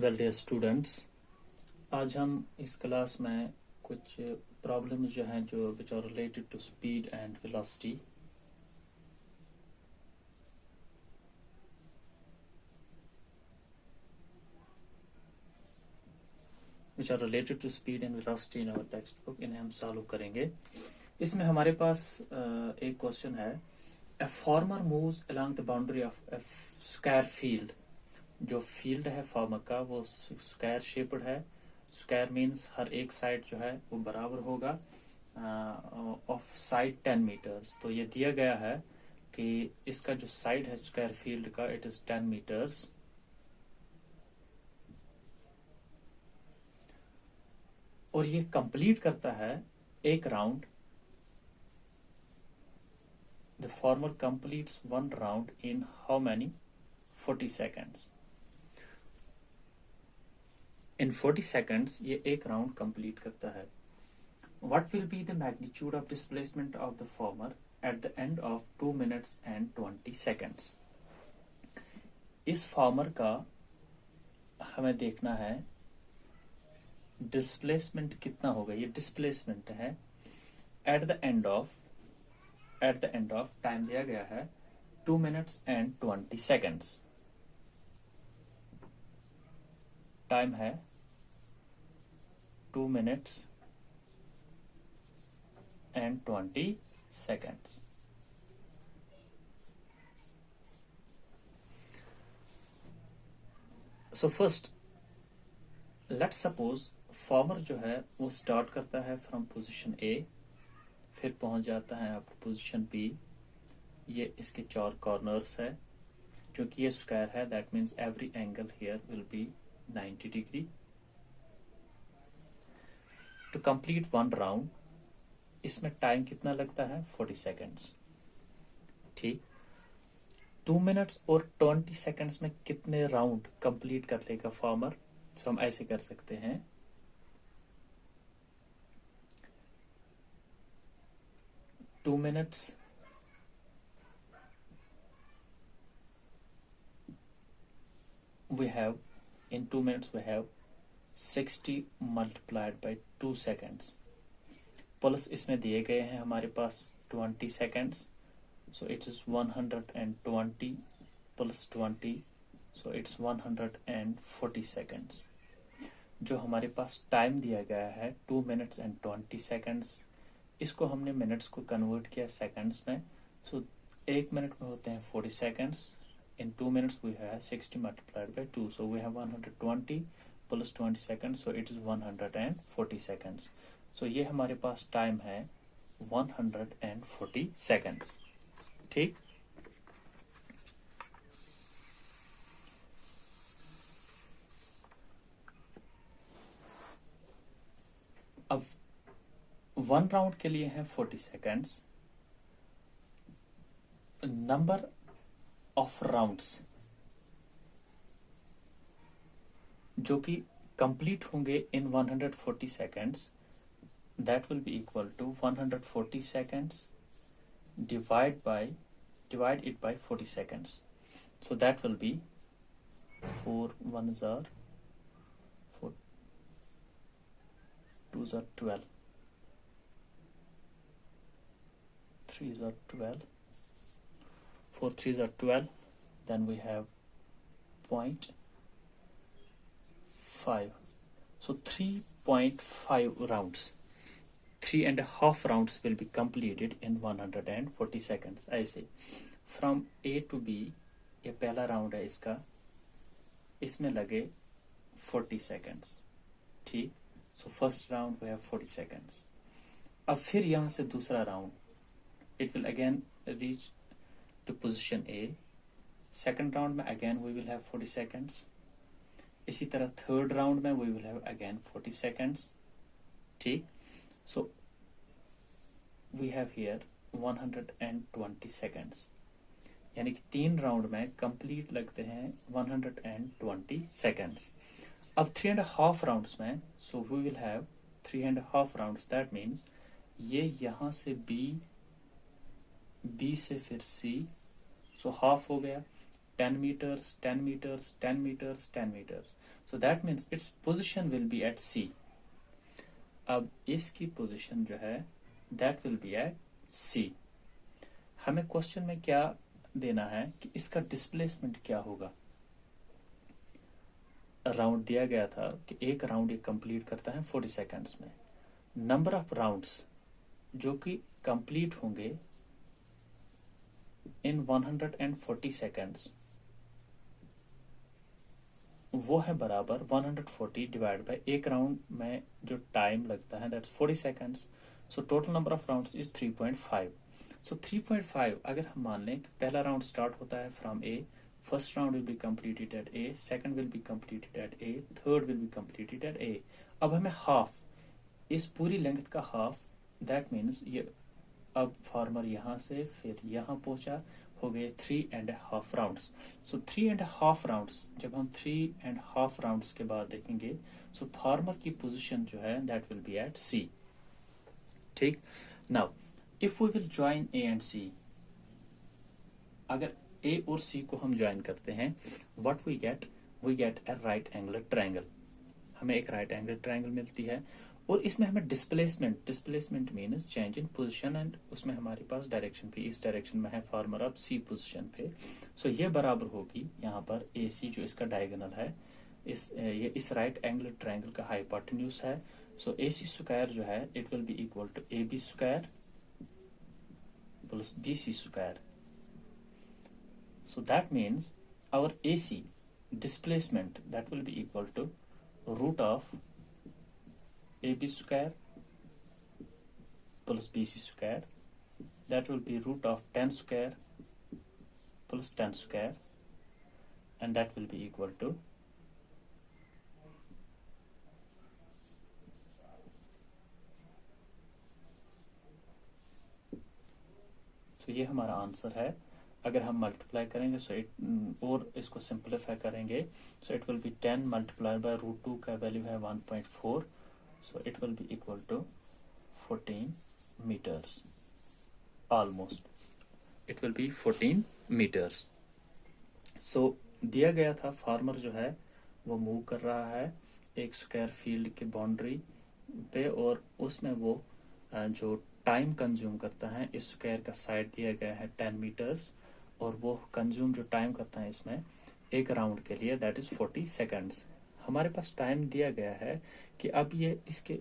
Well dear students, आज हम इस क्लास में कुछ प्रॉब्लम्स जो हैं जो which are related to speed and velocity in our textbook, इन्हें हम सॉल्व करेंगे। इसमें हमारे पास एक क्वेश्चन है, ए farmer moves along the boundary of A square field. जो फील्ड है फॉर्मर का वो स्क्वायर शेप्ड है। स्क्वायर मीन्स हर एक साइड जो है वो बराबर होगा ऑफ साइड 10 मीटर्स। तो ये दिया गया है कि इसका जो साइड है स्क्वायर फील्ड का इट इज 10 मीटर्स और ये कंप्लीट करता है एक round. The former completes one round in how many 40 seconds. In 40 seconds ये एक राउंड कंप्लीट करता है। What will be the magnitude of displacement of the former at the end of 2 minutes and 20 seconds? इस farmer का हमें देखना है displacement कितना होगा। ये डिस्प्लेसमेंट है at the end of time दिया गया है 2 minutes and 20 seconds। टाइम है 2 minutes and 20 seconds। So first let's suppose farmer जो है वो स्टार्ट करता है फ्रॉम पोजीशन ए, फिर पहुंच जाता है आप पोजीशन बी। ये इसके 4 कॉर्नर्स है। क्योंकि ये स्क्वायर है that means every angle here will be 90 degree. To complete one round इसमें टाइम कितना लगता है 40 सेकेंड्स। ठीक, 2 मिनट्स और 20 सेकेंड्स में कितने राउंड कंप्लीट कर लेगा फॉर्मर। तो हम ऐसे कर सकते हैं, 2 minutes we have 60 multiplied by 2 seconds plus इसमें दिए गए हैं हमारे पास 20 seconds, so it is 120 plus 20, so it's 140 seconds। जो हमारे पास टाइम दिया गया है 2 minutes and 20 seconds, इसको हमने मिनट्स को कन्वर्ट किया सेकंड्स में। सो 1 मिनट में होते हैं 40 seconds। In 2 minutes we have 60 multiplied by 2, so we have 120 plus 20 seconds, so it is 140 seconds। so ये हमारे पास टाइम है 140 seconds। ठीक, अब वन राउंड के लिए है 40 seconds। नंबर ऑफ राउंड्स जो कि कंप्लीट होंगे in 140 seconds that will be equal to 140 seconds divide it by 40 seconds. So that will be 4 1s are 4 2s are 12 3s are 12 4 3s are 12, then we have 0.5, so 3.5 rounds, 3.5 rounds will be completed in 140 seconds। ऐसे from A to B ये पहला round है इसका, इसमें लगे 40 seconds। ठीक, so first round we have 40 seconds। अब फिर यहाँ से दूसरा round it will again reach to position A। second round में again we will have 40 seconds। इसी तरह third round में we will have again 40 seconds। ठीक, so we have here 120 seconds, यानी कि 3 राउंड में कंप्लीट लगते हैं 120 seconds। अब 3.5 राउंड्स में so we will have 3.5 rounds, that means ये यहाँ से B से फिर C, सो हाफ हो गया 10 meters, 10 meters, 10 meters, 10 meters. So that means its position will be at C. अब इसकी पोजीशन जो है that will be at C. हमें क्वेश्चन में क्या देना है कि इसका डिस्प्लेसमेंट क्या होगा. राउंड दिया गया था कि एक राउंड ये कंप्लीट करता है 40 सेकंड्स में. नंबर ऑफ राउंड्स जो कि कंप्लीट होंगे इन 140 सेकंड्स वो है बराबर 140 डिवाइड बाय एक राउंड में जो टाइम लगता है that's 40 seconds. So total number of rounds is 3.5. सो 3.5 अगर हम मान लें कि पहला राउंड स्टार्ट होता है from A, first round will be completed at A, second will be completed at A, third will be completed at A. अब हमें हाफ, इस पूरी लेंथ का हाफ, दैट मीन्स ये अब फार्मर यहाँ से फिर यहाँ पहुंचा, हो गए 3.5 राउंड्स. सो 3.5 राउंड्स, जब हम 3.5 राउंड्स के बाद देखेंगे सो फार्मर की पोजीशन जो है that will be at C. ठीक. Now if we will join A and C, अगर ए और सी को हम ज्वाइन करते हैं what we get a right angle triangle. हमें एक राइट एंगल ट्रायंगल मिलती है और इसमें हमें displacement means change in position and उसमें हमारे पास डायरेक्शन भी इस डायरेक्शन में है फार्मर अब सी पोजीशन पे. सो ये बराबर होगी यहाँ पर ए सी जो इसका डायगोनल है, ये इस राइट एंगल ट्रायंगल का हाइपोटेन्यूज है. सो ए सी स्क्वायर जो है it will be equal to A B square plus B C square. So that means our A C displacement that will be equal to root of AB square plus BC square, that will be root of 10 square plus 10 square, and that will be equal to so ये हमारा answer है. अगर हम multiply करेंगे so it और इसको simplify करेंगे so it will be 10 multiplied by root 2 का वैल्यू है 1.4. So it will be equal to 14 meters. Almost. It will be 14 meters. So दिया गया था फार्मर जो है वो मूव कर रहा है एक स्क्वायर फील्ड की बाउंड्री पे और उसमें वो जो टाइम कंज्यूम करता है इस स्क्वायर का साइड दिया गया है 10 मीटर्स और वो कंज्यूम जो टाइम करता है इसमें एक राउंड के लिए दैट इज 40 सेकंड्स. हमारे पास टाइम दिया गया है कि अब ये इसके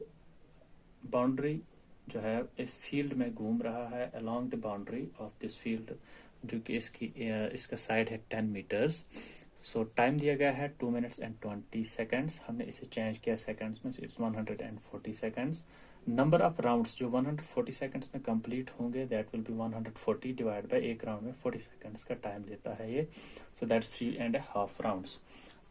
बाउंड्री जो है इस फील्ड में घूम रहा है along the boundary of this field जो कि इसका साइड है 10 मीटर्स. सो टाइम दिया गया है 2 minutes and 20 seconds. हमने इसे चेंज किया सेकंड्स में, it's 140 seconds. Number of rounds जो 140 सेकंड्स में कंप्लीट होंगे that will B 140 divide by एक राउंड में 40 सेकंड्स का टाइम लेता है ये. So that's 3.5 rounds.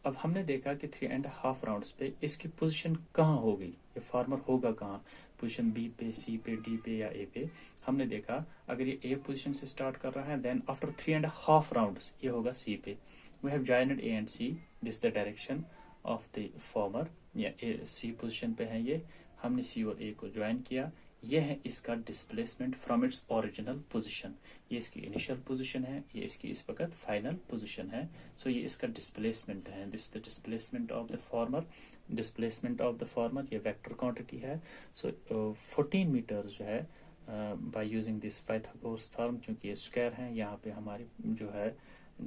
अब हमने देखा कि 3.5 राउंड्स पे इसकी पोजीशन कहाँ होगी, ये फार्मर होगा कहाँ, पोजीशन बी पे, सी पे, डी पे या ए पे. हमने देखा अगर ये ए पोजीशन से स्टार्ट कर रहा है देन आफ्टर 3.5 राउंड्स ये होगा सी पे. We have joined A and C, this the direction of the farmer. या ए सी पोजीशन पे है ये, हमने सी और ए को ज्वाइन किया. ये है इसका displacement from its original position. ये इसकी इनिशियल पोजीशन है, ये इसकी इस वक्त फाइनल पोजीशन है. सो ये इसका डिस्प्लेसमेंट है, this the displacement of the farmer. Displacement of the farmer ये वेक्टर क्वांटिटी है. सो 14 मीटर जो है by using this Pythagoras theorem, चूंकि ये स्क्वायर है यहाँ पे हमारी जो है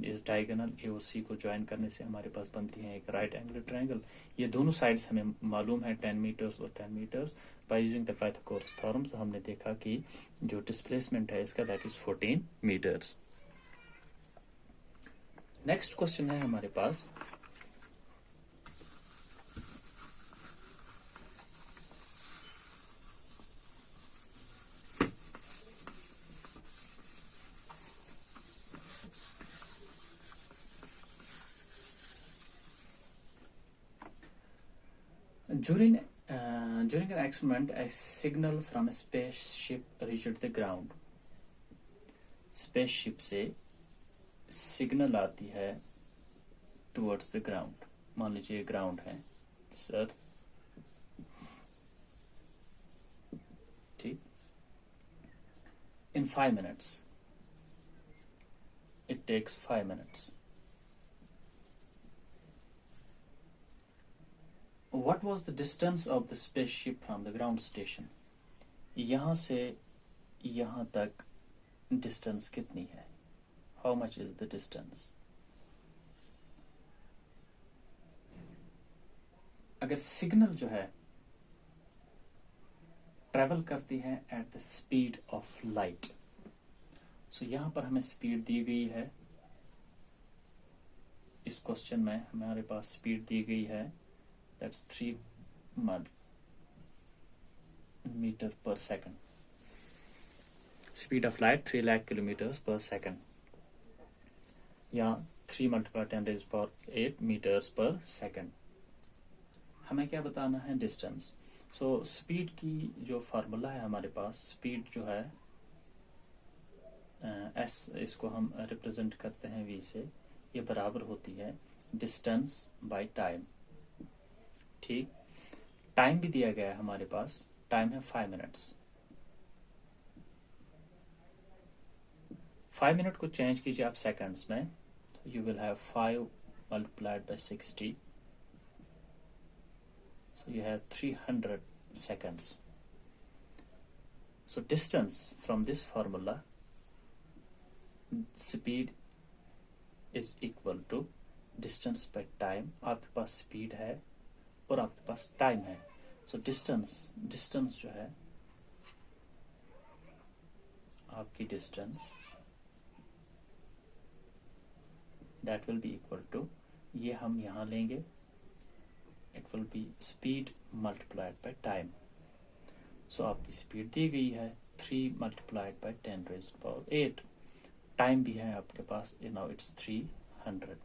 इस डायगोनल ए और सी को ज्वाइन करने से हमारे पास बनती है एक राइट एंगल ट्रायंगल. ये दोनों साइड्स हमें मालूम है 10 मीटर्स और 10 meters. By using the Pythagoras theorem तो हमने देखा कि जो डिस्प्लेसमेंट है इसका that is 14 meters. Next question है हमारे पास during an experiment a signal from a spaceship reached the ground. Spaceship से सिग्नल आती है टुवर्ड्स द ग्राउंड. मान लीजिए ग्राउंड है सर, ठीक. in 5 minutes, it takes 5 minutes. What was the distance of the spaceship from the ground station? यहाँ से यहाँ तक डिस्टेंस कितनी है? How much is the distance? अगर सिग्नल जो है ट्रेवल करती है at the speed of light, so यहां पर हमें स्पीड दी गई है, इस क्वेश्चन में हमारे पास स्पीड दी गई है, that's 3 metre per second. Speed of light 3 lakh kilometre पर सेकंड, या 3 × 10⁸ मीटर्स पर सेकंड. हमें क्या बताना है? डिस्टेंस. सो स्पीड की जो फार्मूला है हमारे पास, स्पीड जो है एस, इसको हम रिप्रेजेंट करते हैं वी से, ये बराबर होती है डिस्टेंस बाय टाइम. ठीक, टाइम भी दिया गया है हमारे पास, टाइम है 5 मिनट्स. 5 मिनट को चेंज कीजिए आप सेकंड्स में, तो you will have 5 × 60. So you have 300 seconds. So distance from this formula, speed is equal to distance by time. आपके पास speed है और आपके पास time है. So distance जो है आपकी distance, that will be equal to, ये हम यहाँ लेंगे, it will be speed multiplied by time. So आपकी स्पीड दी गई है 3 × 10⁸. टाइम भी है आपके पास, now it's 300.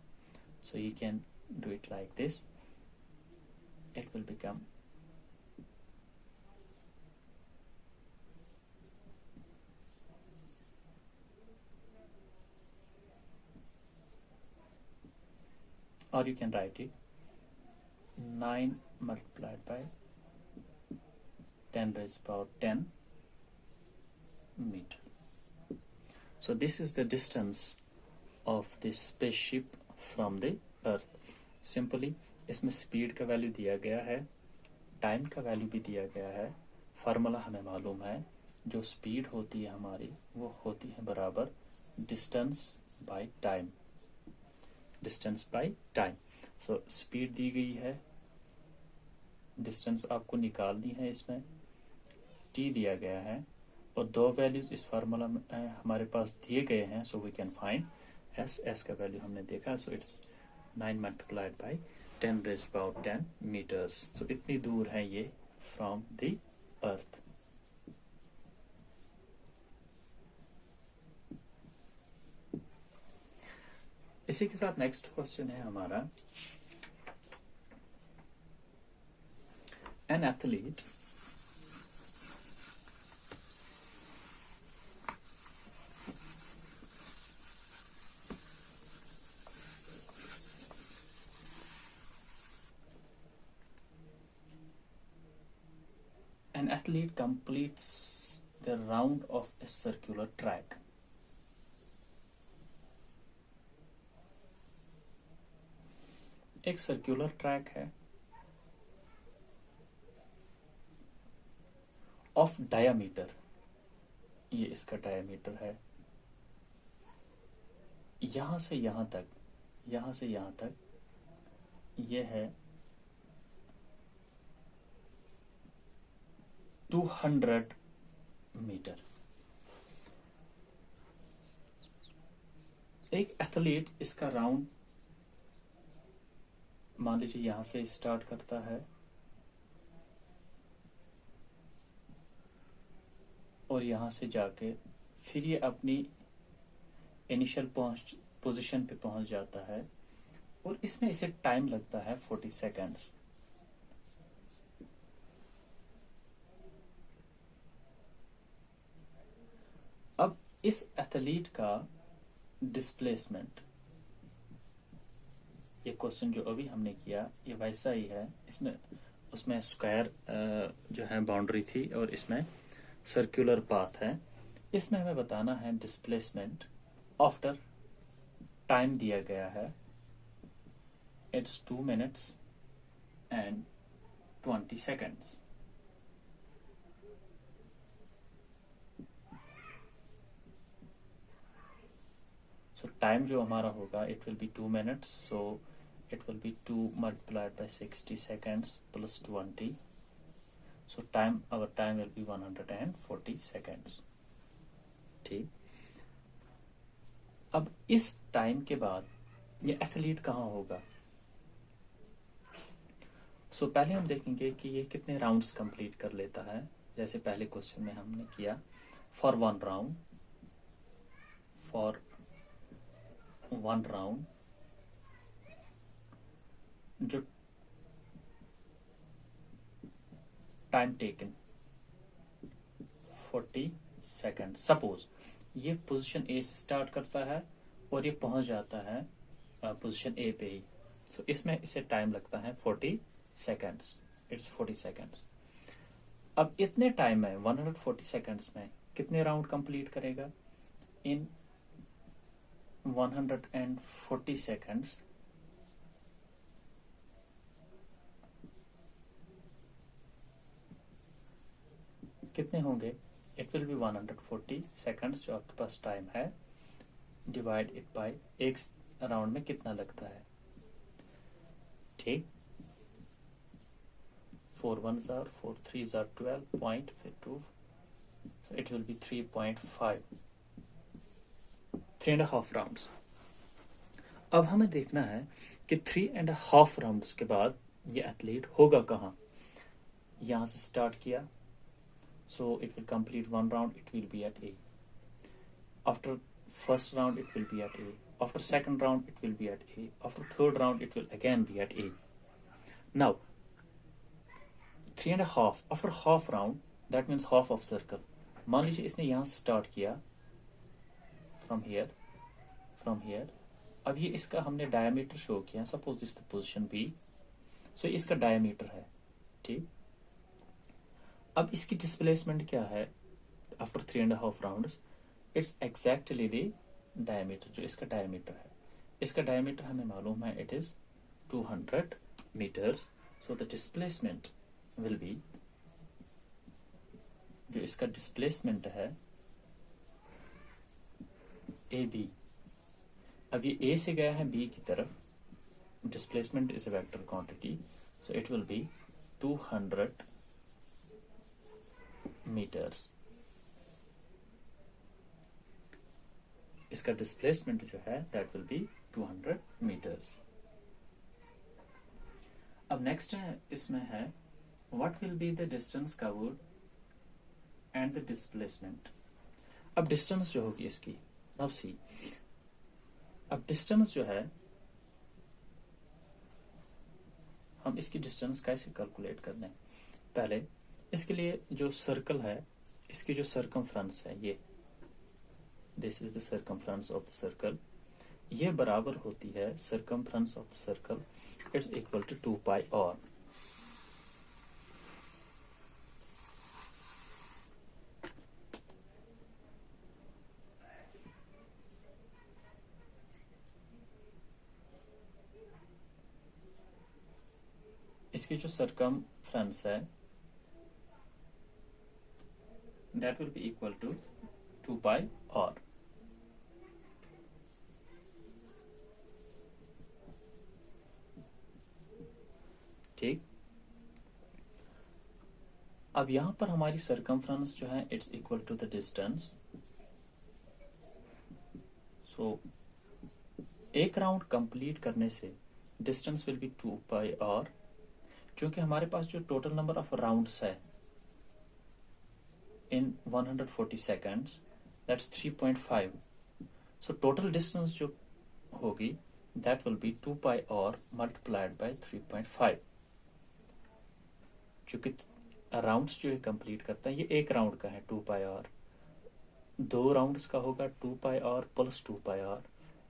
So you can do it like this. It will become or you can write it 9 × 10⁻10 meter. So this is the distance of this spaceship from the earth. Simply इसमें speed का value दिया गया है, time का value भी दिया गया है. फार्मूला हमें मालूम है, जो स्पीड होती है हमारी वो होती है बराबर distance by time. Distance by time. So speed दी गई है, डिस्टेंस आपको निकालनी है, इसमें टी दिया गया है और 2 वैल्यूज इस फार्मूला में हमारे पास दिए गए हैं. So we can find S का वैल्यू हमने देखा. So it's 9 × 10⁻10 metres. सो इतनी दूर है ये फ्रॉम द अर्थ. इसी के साथ नेक्स्ट क्वेश्चन है हमारा, an athlete completes the round of a circular track. एक सर्कुलर ट्रैक है ऑफ डायामीटर, ये इसका डायामीटर है, यहां से यहां तक, यहां से यहां तक ये है 200 मीटर. एक एथलीट इसका राउंड मान लीजिए यहां से स्टार्ट करता है और यहां से जाके फिर ये अपनी इनिशियल पोजीशन पे पहुंच जाता है और इसमें इसे टाइम लगता है 40 सेकेंड्स. अब इस एथलीट का डिस्प्लेसमेंट, ये क्वेश्चन जो अभी हमने किया ये वैसा ही है, इसमें उसमें स्क्वायर जो है बाउंड्री थी और इसमें सर्कुलर पाथ है. इसमें हमें बताना है डिस्प्लेसमेंट आफ्टर टाइम दिया गया है, it's 2 minutes and 20 seconds. So time जो हमारा होगा it will be 2 minutes, so it will be 2 multiplied by 60 seconds plus 20. So our time will be 140 seconds. ठीक. अब इस टाइम के बाद ये एथलीट कहाँ होगा? सो पहले हम देखेंगे कि ये कितने राउंड्स कंप्लीट कर लेता है. जैसे पहले क्वेश्चन में हमने किया फॉर वन राउंड जो टाइम टेकन 40 सेकेंड. सपोज ये पोजीशन ए से स्टार्ट करता है और ये पहुंच जाता है पोजीशन ए पे ही. सो इसमें इसे टाइम लगता है 40 सेकेंड्स. It's 40 seconds. अब इतने टाइम में 140 सेकेंड्स में कितने राउंड कंप्लीट करेगा? इन 140 सेकेंड्स कितने होंगे? इट विल बी 140 सेकेंड्स जो आपके पास टाइम है, डिवाइड इट बाय एक राउंड में कितना लगता है. ठीक. 4 1s are 4 3s are 12 point फिर 2, so it will be 3.5 3.5 rounds. अब हमें देखना है कि 3.5 राउंड्स के बाद ये एथलीट होगा कहाँ. यहां से स्टार्ट किया, so it will complete one round, it will be at A. After first round it will be at A. After second round it will be at A. After third round it will again be at A. Now 3.5 after half round, that means half of circle. मान लीजिए इसने यहाँ से start किया from here. अब ये इसका हमने डायमीटर शो किया. Suppose this the position B. So इसका डायमीटर है. ठीक. अब इसकी डिस्प्लेसमेंट क्या है after 3.5 rounds? It's exactly the diameter. जो इसका डायमीटर है, इसका डायमीटर हमें मालूम है, it is 200 meters. So the displacement will be, जो इसका डिस्प्लेसमेंट है ए बी. अब ये ए से गया है बी की तरफ. Displacement is a vector quantity, so it will be 200 meters. इसका डिस्प्लेसमेंट जो है दैट विल बी 200 मीटर्स. अब नेक्स्ट है, इसमें है what will be the distance covered and the displacement. अब डिस्टेंस जो होगी इसकी, अब सी, अब डिस्टेंस जो है, हम इसकी डिस्टेंस कैसे कैलकुलेट कर लें? पहले इसके लिए जो सर्कल है, इसकी जो सर्कमफ्रेंस है, ये this is the circumference of the circle, ये बराबर होती है circumference of the circle, it's equal to 2 pi r. इसकी जो सर्कमफ्रेंस है that will be equal to 2 pi r. ठीक. अब यहां पर हमारी सर्कमफ्रेंस जो है it's equal to the distance. So एक राउंड कंप्लीट करने से distance will be 2 pi r. क्योंकि हमारे पास जो टोटल नंबर ऑफ राउंड्स है in 140 seconds, that's 3.5. So total distance जो होगी that will be 2 pi r multiplied by 3.5. चूंकि राउंड्स जो है कंप्लीट करता है, ये एक राउंड का है 2 pi r, 2 राउंड्स का होगा 2 pi r plus 2 pi r,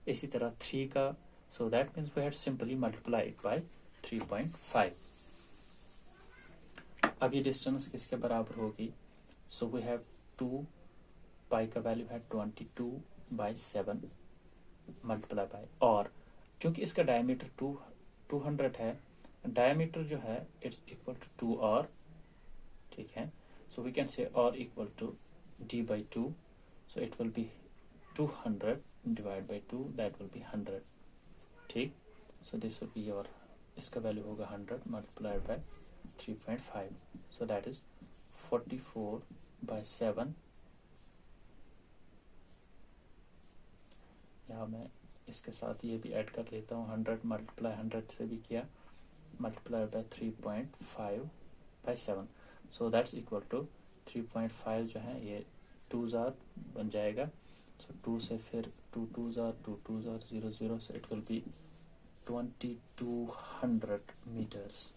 इसी तरह 3 का. So that means we had simply multiplied by 3.5. अब ये डिस्टेंस किसके बराबर होगी? So we have 2 pi का वैल्यू है 22/7 मल्टीप्लाई बाय, और क्योंकि इसका डायमीटर 200 है, डायमीटर जो है इट्स इक्वल टू 2r, ठीक है. So we can say r equal to d by 2, so it will be 200 divided by 2, that will be 100, ठीक. So this will be your, इसका वैल्यू होगा 100 multiplied by 3.5, so that is 44 by 7. यहाँ मैं इसके साथ ये भी ऐड कर लेता हूँ, 100 मल्टीप्लाई 100 से भी किया, multiply by 3.5 by 7, so that's equal to 3.5 जो है ये 2 बन जाएगा. सो 2 से फिर 2 2 0 0, so it will be 2200 meters.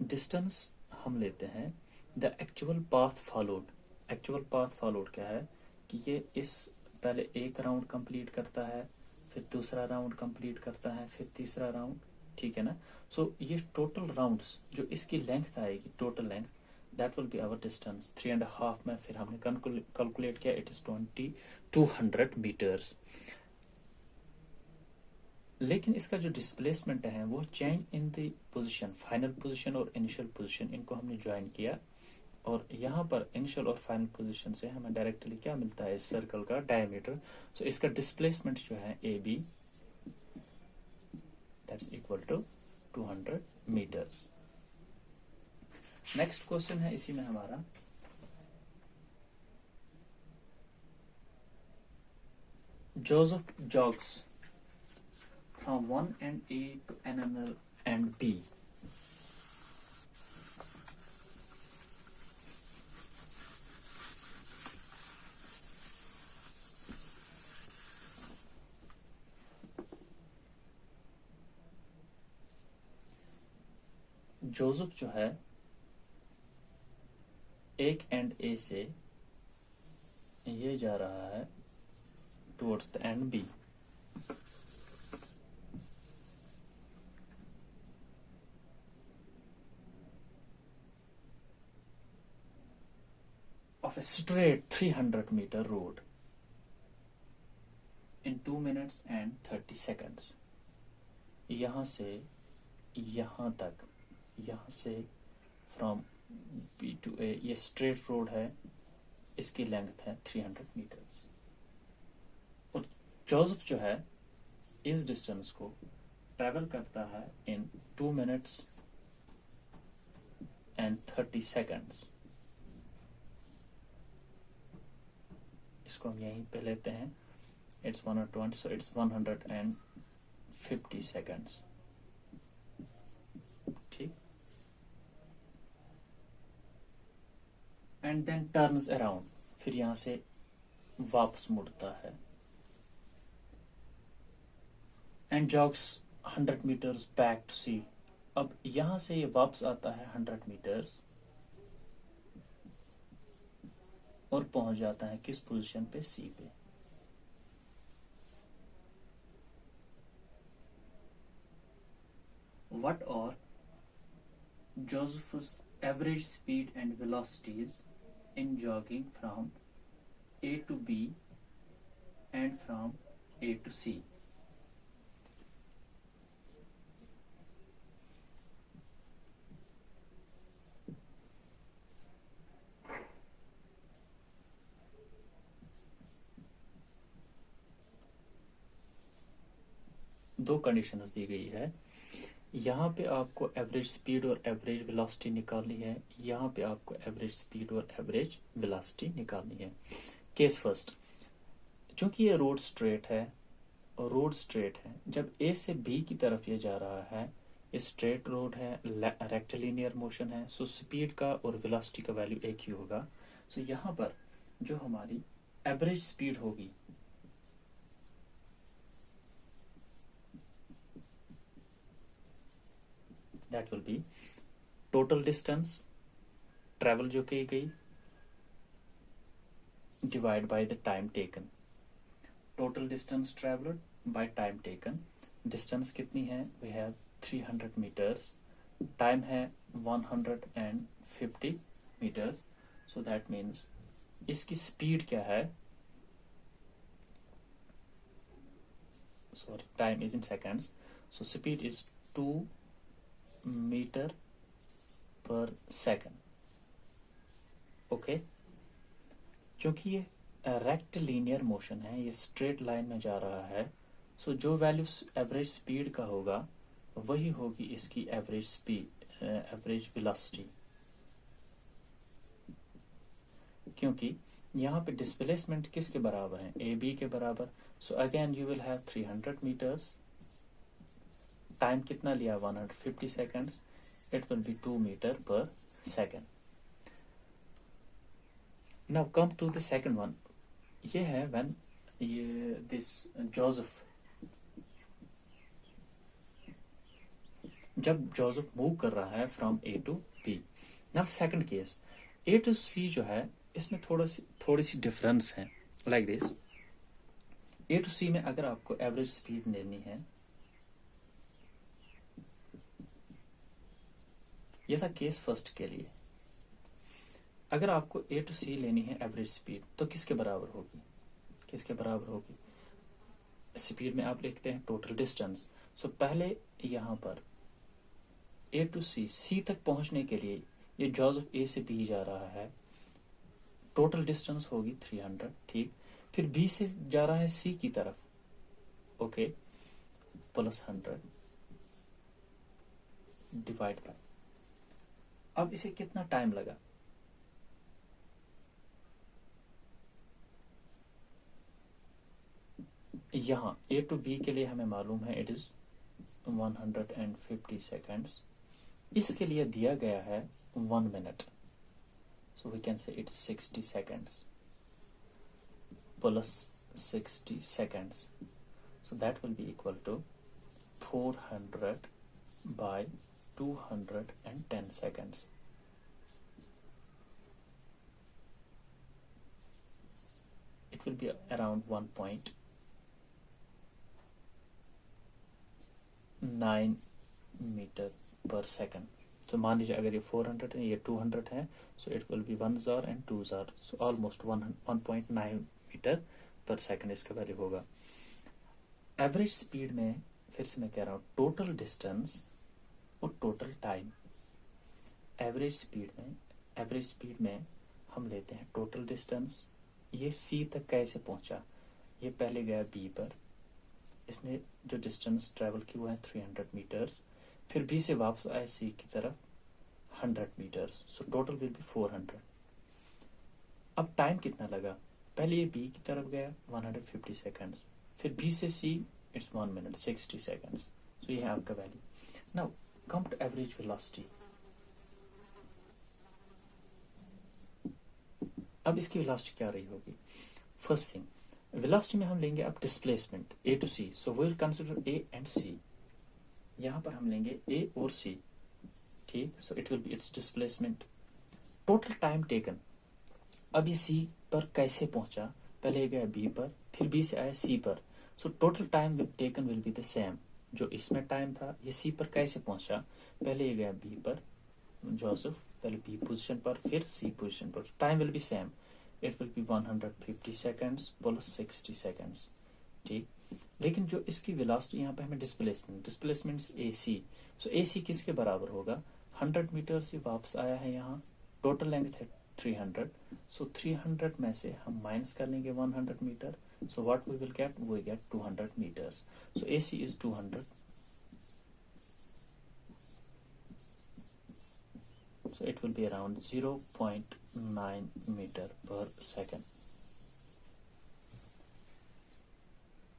Distance हम लेते हैं the actual path followed. Actual path followed क्या है कि ये इस पहले एक राउंड कंप्लीट करता है, फिर दूसरा राउंड कंप्लीट करता है, फिर तीसरा राउंड, ठीक है ना. सो ये टोटल राउंड्स जो इसकी लेंथ आएगी, total length, that will be our distance. 3.5 में फिर हमने कैलकुलेट किया, इट इज 2200 मीटर्स. लेकिन इसका जो डिस्प्लेसमेंट है वो change in the position, final position और इनिशियल पोजीशन, इनको हमने ज्वाइन किया, और यहाँ पर इनिशियल और फाइनल पोजीशन से हमें डायरेक्टली क्या मिलता है, इस सर्कल का डायमीटर. सो इसका डिस्प्लेसमेंट जो है A B, that's equal to 200 meters. Next question है इसी में हमारा, Joseph jogs from one end A to another end B. Joseph जो है एक एंड ए से ये जा रहा है towards the end B. Of a straight 300 meter road in 2 minutes and 30 seconds. यहाँ से यहाँ तक, यहाँ से फ्रॉम B to A, ये स्ट्रेट रोड है, इसकी लेंथ है 300 मीटर्स. और जोसेफ जो है इस डिस्टेंस को ट्रेवल करता है इन 2 minutes and 30 seconds. इसको हम यहीं पे लेते हैं, इट्स 120, सो इट्स 150 सेकेंड्स, ठीक. एंड देन टर्न्स अराउंड, फिर यहां से वापस मुड़ता है, and jogs 100 metres back to C. अब यहां से ये वापस आता है 100 मीटर्स और पहुंच जाता है किस पोजीशन पे, सी पे. What are Joseph's average speed and velocities in jogging from A to B and from A to C. दो कंडीशंस दी गई है. यहाँ पे आपको एवरेज स्पीड और एवरेज वेलोसिटी निकालनी है, यहाँ पे आपको एवरेज स्पीड और एवरेज वेलोसिटी निकालनी है. केस फर्स्ट, चूंकि ये रोड स्ट्रेट है, और रोड स्ट्रेट है, जब ए से बी की तरफ ये जा रहा है, ये स्ट्रेट रोड है, रेक्टिलिनियर मोशन है, सो स्पीड का और वेलोसिटी का वैल्यू एक ही होगा. सो यहाँ पर जो हमारी एवरेज स्पीड होगी, that will be total distance travel जो की गई divide by the time taken. Total distance traveled by time taken. Distance कितनी है? We have 300 meters. Time है 150 meters. So that means इसकी speed क्या है? sorry, time is in seconds. So speed is 2 meter per second. Okay, क्योंकि ये rectilinear motion है, ये स्ट्रेट लाइन में जा रहा है, सो जो वैल्यू एवरेज स्पीड का होगा वही होगी इसकी एवरेज स्पीड, एवरेज वेलोसिटी, क्योंकि यहाँ पे डिस्प्लेसमेंट किसके बराबर है, ए बी के बराबर. So again you will have 300 metres, time कितना लिया 150 seconds, it will be 2 metre per second. Now come to the second one. ये है व्हेन ये दिस जोसेफ, जब जोसेफ मूव कर रहा है from A to B. Now second case, A to C जो है इसमें थोड़ी सी डिफरेंस है. Like this, A to C में अगर आपको एवरेज स्पीड लेनी है, ये था केस फर्स्ट के लिए. अगर आपको ए टू सी लेनी है एवरेज स्पीड, तो किसके बराबर होगी, किसके बराबर होगी. स्पीड में आप लिखते हैं टोटल डिस्टेंस. सो पहले यहाँ पर ए टू सी, सी तक पहुंचने के लिए ये जोसेफ ए से बी जा रहा है, टोटल डिस्टेंस होगी 300. ठीक, फिर बी से जा रहा है सी की तरफ, ओके, प्लस 100 डिवाइड बाय. अब इसे कितना टाइम लगा, यहाँ ए टू बी के लिए हमें मालूम है इट इज 150 सेकेंड्स. इसके लिए दिया गया है 1 minute, so we can say it 60 seconds plus 60 seconds, so that will be equal to 400 by 210 seconds. It will be around 1.9 meter per second. तो मान लीजिए अगर ये 400 है, ये 200 है, so it will be 1 jar and 2 jar, so almost 1.9 meter per second इसका value होगा. एवरेज स्पीड में फिर से मैं कह रहा हूँ टोटल डिस्टेंस और टोटल टाइम. एवरेज स्पीड में हम लेते हैं टोटल डिस्टेंस. ये सी तक कैसे पहुंचा, ये पहले गया बी पर, इसने जो डिस्टेंस ट्रेवल की वो है 300 मीटर्स, फिर बी से वापस आए सी की तरफ 100 meters, so total will be 400. अब टाइम कितना लगा, पहले ये बी की तरफ गया 150 सेकेंड्स, फिर बी से C it's 1 minute 60 seconds. So ये है आपका value. Now come to average velocity. अब इसकी वेलोसिटी क्या रही होगी. फर्स्ट थिंग, वेलोसिटी में हम लेंगे अब displacement A to C, so we will consider A and C. यहां पर हम लेंगे ए और सी, ठीक, so it will be it's displacement. Total time taken, अब ये सी पर कैसे पहुंचा, पहले ये गया बी पर, फिर बी से आया सी पर, so total time taken will be the same. जो इसमें टाइम था, ये सी पर कैसे पहुंचा, पहले ये गया बी पर, जोसेफ पहले बी पोजीशन पर फिर सी पोजीशन पर, time will be same. It will B 150 seconds plus 60 seconds. ठीक, लेकिन जो इसकी वेलोसिटी यहाँ पे हमें displacement A C, so A सी किसके बराबर होगा, 100 मीटर से वापस आया है यहाँ, टोटल लेंथ है 300, सो 300 में से हम माइनस कर लेंगे 100 meter, so what we will get, we get 200 meters. So A C is 200. So it will be around 0.9 meter per second.